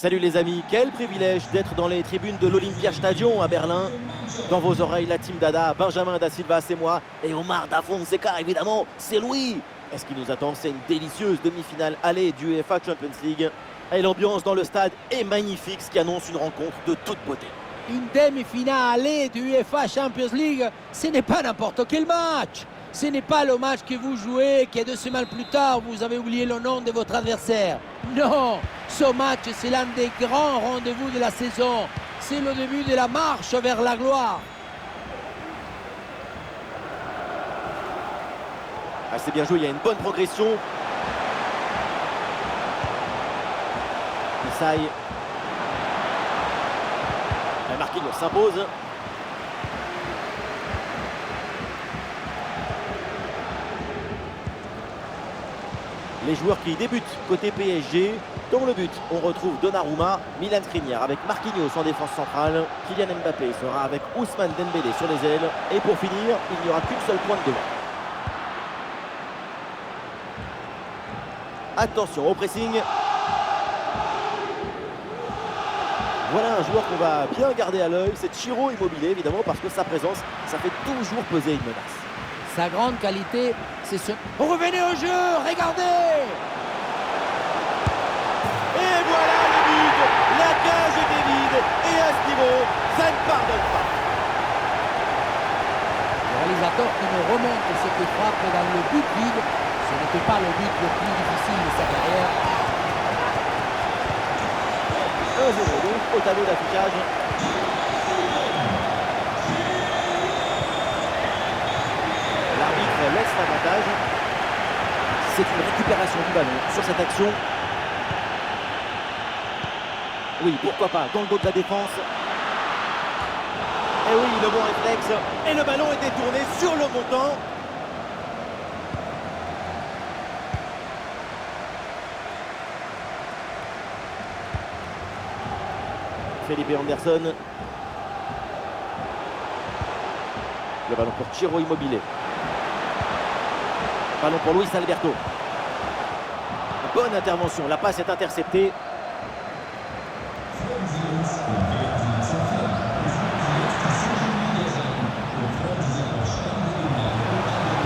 Salut les amis, quel privilège d'être dans les tribunes de l'Olympiastadion à Berlin. Dans vos oreilles, la team Dada, Benjamin Da Silva, c'est moi, et Omar Da Fonseca, évidemment, c'est Louis. Et ce qui nous attend, c'est une délicieuse demi-finale aller du UEFA Champions League. Et l'ambiance dans le stade est magnifique, ce qui annonce une rencontre de toute beauté. Une demi-finale aller du UEFA Champions League, ce n'est pas n'importe quel match. Ce n'est pas le match que vous jouez, que 2 semaines plus tard, vous avez oublié le nom de votre adversaire. Non, ce match, c'est l'un des grands rendez-vous de la saison. C'est le début de la marche vers la gloire. Ah, c'est bien joué, il y a une bonne progression. Isaïe. Marquinhos s'impose. Les joueurs qui débutent côté PSG. Dans le but, on retrouve Donnarumma, Milan Skriniar avec Marquinhos en défense centrale. Kylian Mbappé sera avec Ousmane Dembélé sur les ailes. Et pour finir, il n'y aura qu'une seule pointe devant. Attention au pressing. Voilà un joueur qu'on va bien garder à l'œil. C'est Ciro Immobile, évidemment, parce que sa présence, ça fait toujours peser une menace. Sa grande qualité, c'est ce... Revenez au jeu, regardez! Et voilà le but! La cage était vide, et à ce niveau, ça ne pardonne pas. Le réalisateur qui nous remonte cette frappe dans le but vide, ce n'était pas le but le plus difficile de sa carrière. 1-0 donc au tableau d'affichage. L'arbitre laisse l'avantage. C'est une récupération du ballon sur cette action. Oui, pourquoi pas, dans le dos de la défense. Et oui, le bon réflexe. Et le ballon est détourné sur le montant. Felipe Anderson. Le ballon pour Ciro Immobile. Ballon pour Luis Alberto. Bonne intervention, la passe est interceptée.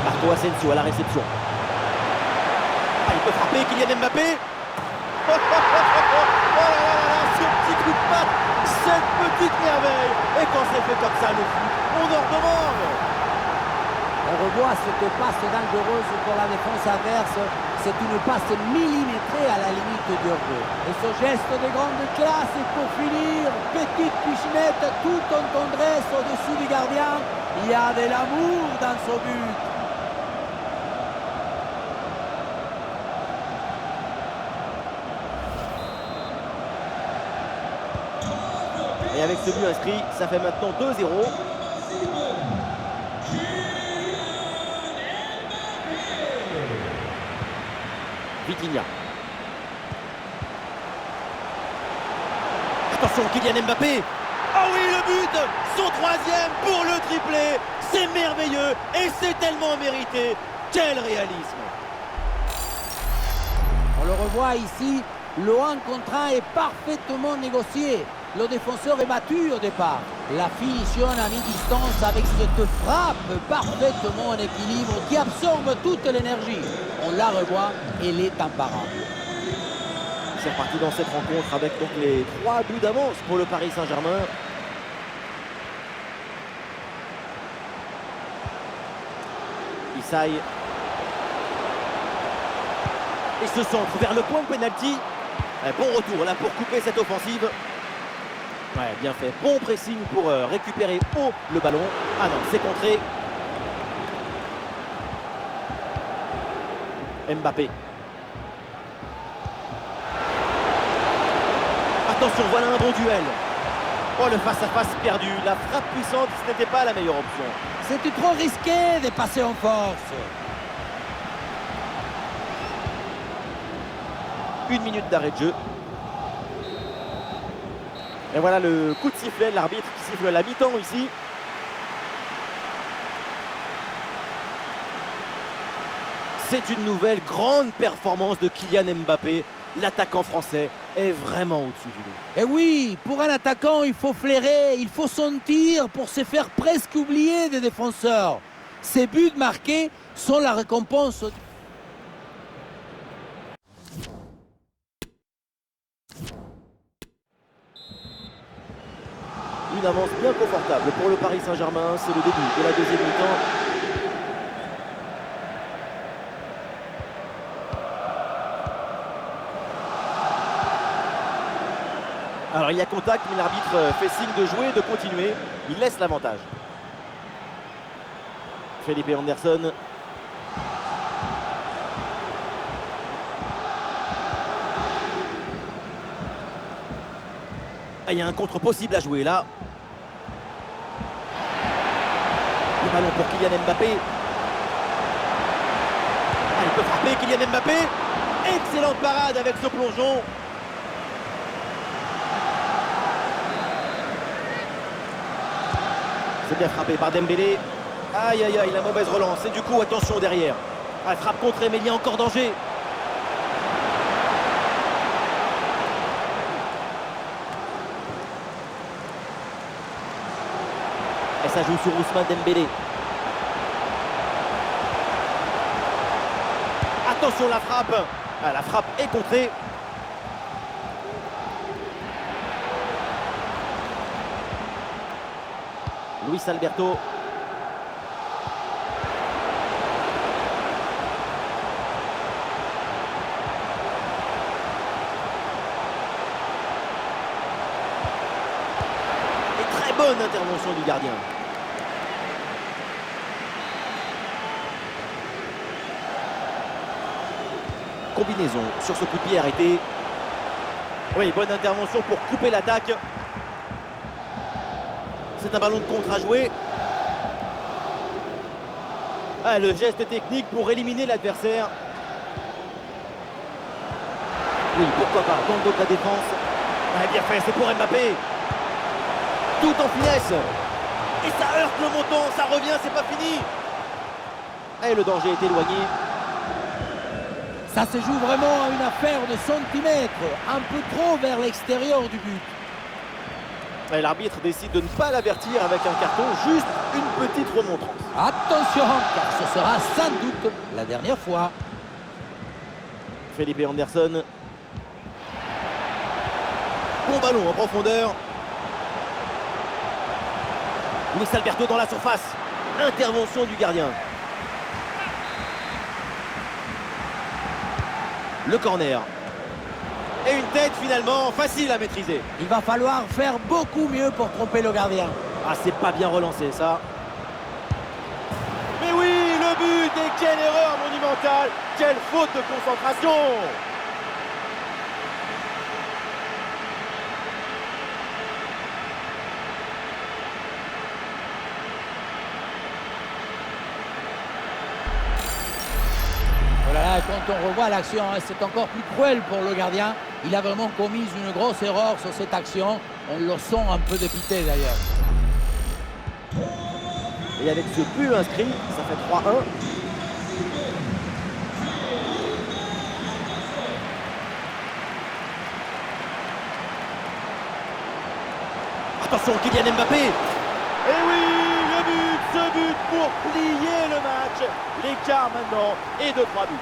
Marco Asensio à la réception. Ah, il peut frapper Kylian Mbappé. Oh là là là, ce petit coup de patte, cette petite merveille. Et quand c'est fait comme ça, le foot, on en redemande. On revoit cette passe dangereuse pour la défense adverse. C'est une passe millimétrée à la limite du hors-jeu. Et ce geste de grande classe, et pour finir, petite pichenette tout en tendresse au-dessus du gardien. Il y a de l'amour dans ce but. Et avec ce but inscrit, ça fait maintenant 2-0. Vitinha. Attention, Kylian Mbappé. Oh oui, le but, son troisième pour le triplé. C'est merveilleux et c'est tellement mérité. Quel réalisme. On le revoit ici, le 1 contre 1 est parfaitement négocié. Le défenseur est battu au départ. La finition à mi-distance avec cette frappe parfaitement en équilibre qui absorbe toute l'énergie. On la revoit, elle est imparable. C'est reparti dans cette rencontre avec donc les 3 buts d'avance pour le Paris Saint-Germain. Isaïe. Et ce centre vers le point de pénalty. Un bon retour là pour couper cette offensive. Ouais, bien fait. Bon pressing pour récupérer haut le ballon. Ah non, c'est contré. Mbappé. Attention, voilà un bon duel. Oh, le face-à-face perdu. La frappe puissante, ce n'était pas la meilleure option. C'était trop risqué de passer en force. 1 minute d'arrêt de jeu. Et voilà le coup de sifflet, l'arbitre qui siffle la mi-temps ici. C'est une nouvelle grande performance de Kylian Mbappé. L'attaquant français est vraiment au-dessus du lot. Et oui, pour un attaquant, il faut flairer, il faut sentir pour se faire presque oublier des défenseurs. Ces buts marqués sont la récompense. Une avance bien confortable pour le Paris Saint-Germain. C'est le début de la deuxième mi-temps. Alors il y a contact, mais l'arbitre fait signe de jouer, de continuer. Il laisse l'avantage. Felipe Anderson. Ah, il y a un contre possible à jouer là. Le ballon pour Kylian Mbappé. Ah, il peut frapper Kylian Mbappé. Excellente parade avec ce plongeon. C'est bien frappé par Dembélé. Aïe aïe aïe, la mauvaise relance. Et du coup, attention derrière. Elle frappe contrée, mais il y a encore danger. Et ça joue sur Ousmane Dembélé. Attention la frappe. Ah, la frappe est contrée. Luis Alberto. Et très bonne intervention du gardien. Combinaison sur ce coup de pied arrêté. Oui, bonne intervention pour couper l'attaque. C'est un ballon de contre à jouer. Ah, le geste technique pour éliminer l'adversaire. Oui, pourquoi pas, dans le dos de la défense. Ah, bien fait, c'est pour Mbappé. Tout en finesse. Et ça heurte le montant, ça revient, c'est pas fini. Et le danger est éloigné. Ça se joue vraiment à une affaire de centimètres, un peu trop vers l'extérieur du but. Et l'arbitre décide de ne pas l'avertir avec un carton, juste une petite remontrance. Attention, car ce sera sans doute la dernière fois. Felipe Anderson. Bon ballon en profondeur. Luis Alberto dans la surface. Intervention du gardien. Le corner. Et une tête finalement facile à maîtriser. Il va falloir faire beaucoup mieux pour tromper le gardien. Ah, c'est pas bien relancé ça. Mais oui, le but, et quelle erreur monumentale. Quelle faute de concentration. Voilà, quand on revoit l'action, c'est encore plus cruel pour le gardien. Il a vraiment commis une grosse erreur sur cette action. On le sent un peu dépité d'ailleurs. Et avec ce but inscrit, ça fait 3-1. Attention, Kylian Mbappé. Et oui, le but, ce but pour plier le match. L'écart maintenant est de 3 buts.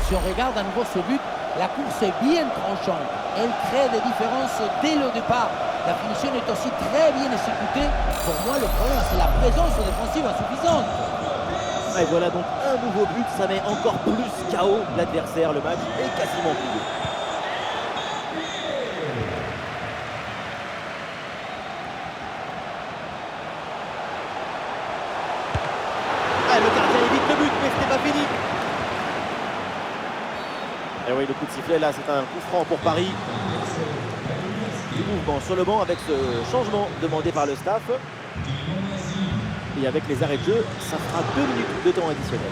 Si on regarde à nouveau ce but, la course est bien tranchante. Elle crée des différences dès le départ. La finition est aussi très bien exécutée. Pour moi, le problème, c'est la présence défensive insuffisante. Et voilà donc un nouveau but, ça met encore plus KO l'adversaire. Le match est quasiment plié. Ah, le gardien évite le but, mais ce n'est pas fini. Et oui, le coup de sifflet là, c'est un coup franc pour Paris. Du mouvement sur le banc avec ce changement demandé par le staff. Et avec les arrêts de jeu, ça fera 2 minutes de temps additionnel.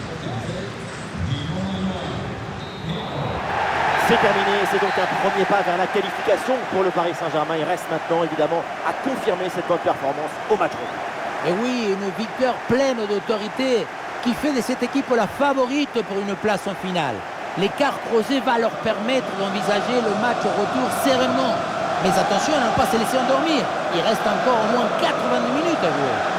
C'est terminé, c'est donc un premier pas vers la qualification pour le Paris Saint-Germain. Il reste maintenant évidemment à confirmer cette bonne performance au match retour. Et oui, une victoire pleine d'autorité qui fait de cette équipe la favorite pour une place en finale. L'écart creusé va leur permettre d'envisager le match au retour sereinement. Mais attention à ne pas se laisser endormir. Il reste encore au moins 90 minutes à jouer.